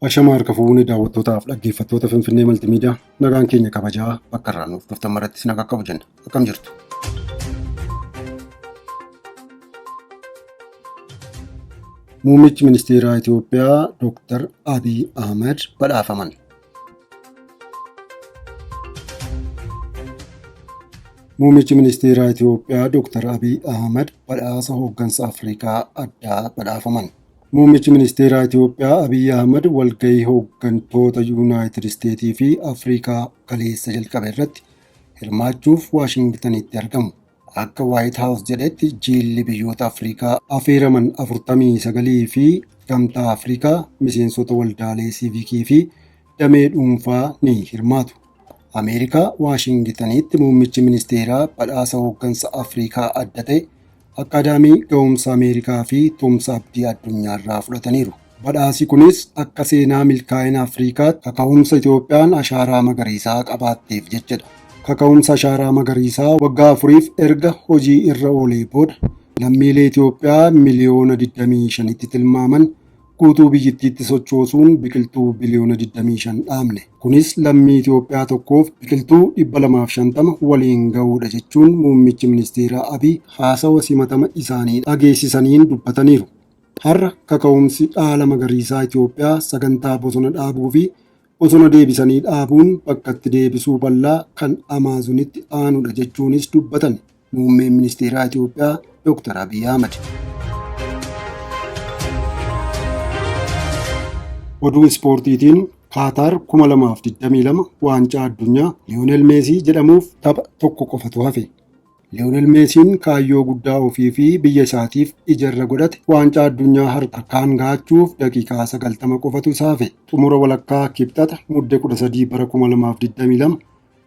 Ashama harka fuunee daawwattootaaf dhaggeeffattoota Finfinnee Maltiimiidiyaa nagaan keenya kabajaa bakka irraa nuuf dhuftan marattis nagaa qabu jenna. Akkam jirtu? Muummichi Ministeeraa Itoophiyaa Dr. Abiy Ahmed badhaafaman. Muummichi Ministeeraa Itoophiyaa Dr. Abiy Ahmed badhaasa hooggansa Afrikaa addaa badhaafaman. Muummichi Ministeeraa Itoophiyaa Abiy Ahmed walgahii hooggantoota Yuunaayitid Isteetii fi Afrikaa kaleessa jalqabe irratti hirmaachuuf Waashingtanitti argamu. Akka White House jedhetti jilli biyyoota Afrikaa affeeraman 49 fi gamtaa Afrikaa miseensota waldaalee siivikii fi damee dhuunfaa ni hirmaatu. Ameerikaa Waashingtanitti muummichi ministeeraa badhaasa hooggansa Afrikaa adda ta'e Akaadaamii Ga'umsa Ameerikaa fi Tumsa Abdii Addunyaarraa fudhataniiru. Badhaasi kunis akka seenaa milkaa'ina Afrikaatti kaka'umsa Itoophiyaan ashaaraa magariisaa qabaatteef jechadha. Kaka'umsa ashaaraa magariisaa waggaa 4 erga hojii irra oolee booda lammiilee Itoophiyaa miliyoona 25tti tilmaaman guutuu biyyattiitti sochoosuun biqiltuu biliyoona 25 dhaabne. Kunis lammii Itoophiyaa tokkoof biqiltuu 250 waliin ga'uudha jechuun muummichi ministeeraa Abiy haasawa simatama isaanii dhageessisaniin dubbataniiru. Har'a kaka'umsi dhaala magariisaa Itoophiyaa sagantaa bosona dhaabuu fi bosona deebisanii dhaabuun bakkatti deebisuu bal'aa kan Amaazonitti aanuudha jechuunis dubbatan muummeen ministeeraa Itoophiyaa Dr. Abiy Ahmed. Oduu ispoortiitiin Qatar 2022 waancaa addunyaa Liyoonel Meesii jedhamuuf tapha tokko qofatu hafe. Liyoonel Meesiin kaayyoo guddaa ofii fi biyya isaatiif ijarra godhate waancaa addunyaa harkaan gahachuuf daqiiqaa 90 qofatu isaa hafe. Xumura walakkaa kibxata muddee 13 bara 2022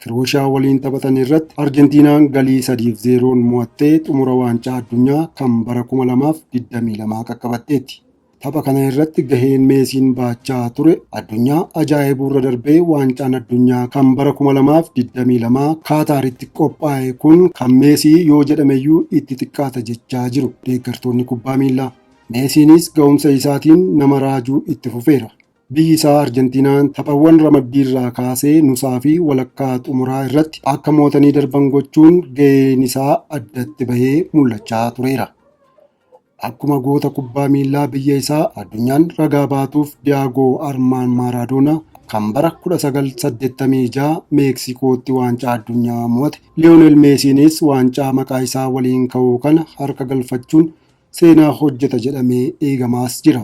Kirooshiyaa waliin taphatan irratti Arjentiinaan galii 3-0 mo'attee xumura waancaa addunyaa kan bara 2022 qaqqabatteetti. Tapha kana irratti gaheen Meesiin baachaa ture addunyaa ajaa'ibuurra darbee waancaan addunyaa kan bara 2022 Qaataritti qophaa'e kun kan Meesii yoo jedhameyyuu itti xiqqaata jechaa jiru deeggartoonni kubbaa miilaa. Meesiinis ga'umsa isaatiin nama raajuu itti fufeera. Biyyi isaa Arjentiinaan taphawwan ramaddiirraa kaasee nusaa fi walakkaa xumuraa irratti akka mootanii darban gochuun gaheen isaa addatti bahee mul'achaa tureera. Akkuma goota kubbaa miilaa biyya isaa addunyaan ragaa baatuuf Diyaagoo Armaan Maaraadoonaa kan bara 1986 Meeksikootti waancaa addunyaa mo'ate Liyoonel Meesiinis waancaa maqaa isaa waliin ka'uu kana harka galfachuun seenaa hojjeta jedhamee eegamaas jira.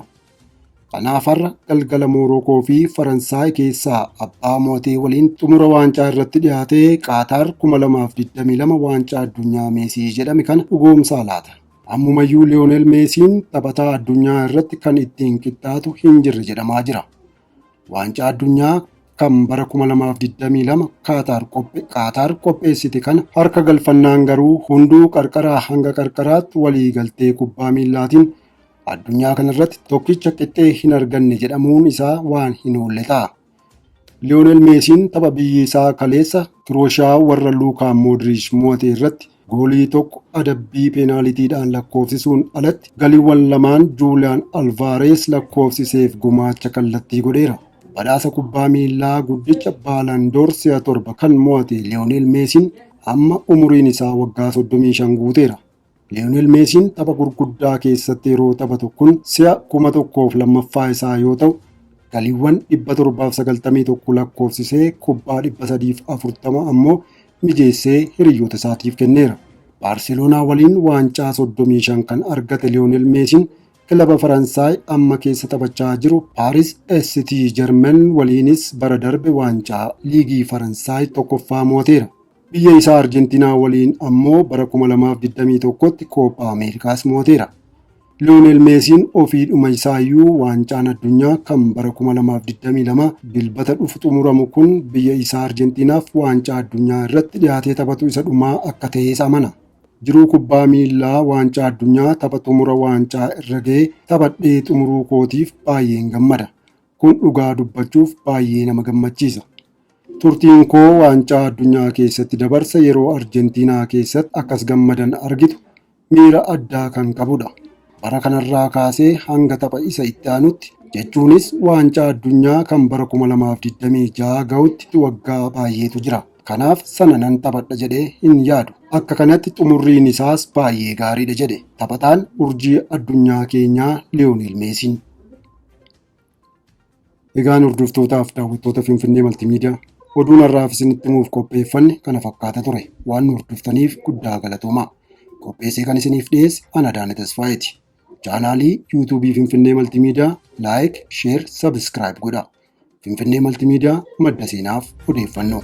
Kanaaf har'a galgala Moorookoo fi Faransaay keessaa abbaa mootee waliin xumura waancaa irratti dhiyaatee Qaataar 2022 waancaa addunyaa Meesii jedhame kana dhugoomsaa laata. Ammumayyuu Liyoonel Meesiin taphataa addunyaa irratti kan ittiin qixxaatu hin jirre jedhamaa jira. Waancaa addunyaa kan bara 2022 Qaataar qopheessite kana harka galfannaan garuu hunduu qarqaraa hanga qarqaraatti walii galtee kubbaa miilaatiin addunyaa kanarratti tokkicha qixxee hin arganne jedhamuun isaa waan hin oolle ta'a. Liyoonel Meesiin tapha biyyi isaa kaleessa Kirooshiyaa warra Luukaa Moodiriich mo'ate irratti goolii tokko adabbii peenaalitiidhaan lakkoofsisuun alatti galiiwwan lamaan Juuliyaan Alvaarees lakkoofsiseef gumaacha kallattii godheera. Badhaasa kubbaa miilaa guddicha Baalandoor si'a 7 kan mo'ate Liyoonel Meesiin amma umuriin isaa waggaa 35 guuteera. Liyoonel Meesiin tapha gurguddaa keessatti yeroo taphatu kun si'a 1000f lammaffaa isaa yoo ta'u galiiwwan 791 lakkoofsisee kubbaa 340 ammoo mijeessee hiriyoota isaatiif kenneera. Baarseloonaa waliin waancaa 35 kan argate Liyoonel Meesiin kilaba Faransaay amma keessa taphachaa jiru Paaris Saint-Germain waliinis bara darbe waancaa liigii Faransaay tokkoffaa mo'ateera. Biyya isaa Arjentiinaa waliin ammoo bara 2021tti Kooppaa Ameerikaas mo'ateera. Liyoonel Meesiin ofiidhuma isaayyuu waancaan addunyaa kan bara 2022 dilbata dhufu xumuramu kun biyya isaa Arjentiinaaf waancaa addunyaa irratti dhiyaatee taphatu isa dhumaa akka ta'es amana. Jiruu kubbaa miilaa waancaa addunyaa tapha xumura waancaa irra ga'ee taphadhee xumuruu kootiif baay'een gammada. Kun dhugaa dubbachuuf baay'ee nama gammachiisa. Turtiin koo waancaa addunyaa keessatti dabarsa yeroo Arjentiinaa keessatti akkas gammadan argitu miira addaa kan qabudha. bara kanarraa kaasee hanga tapha isa itti aanutti jechuunis waancaa addunyaa kan bara 2026 gahutti waggaa baay'eetu jira. Kanaaf sana nan taphadha jedhee hin yaadu. Akka kanatti xumurriin isaas baay'ee gaariidha jedhe taphataan urjii addunyaa keenyaa Liyoonel Meesiin. Egaan hordoftootaaf daawwattoota Finfinnee Maltiimiidiyaa oduun har'aaf isinitti himuuf qopheeffanne kana fakkaata ture. Waan nu hordoftaniif guddaa galatoomaa. Qopheessee kan isiniif dhiyeesse ana Adaanee Tasfaayeeti. Chaanaalii yuutuubii Finfinnee Maltiimiidiyaa laayik, sheer, sabskiraayib godhaa. Finfinnee Maltiimiidiyaa madda seenaaf odeeffannoo.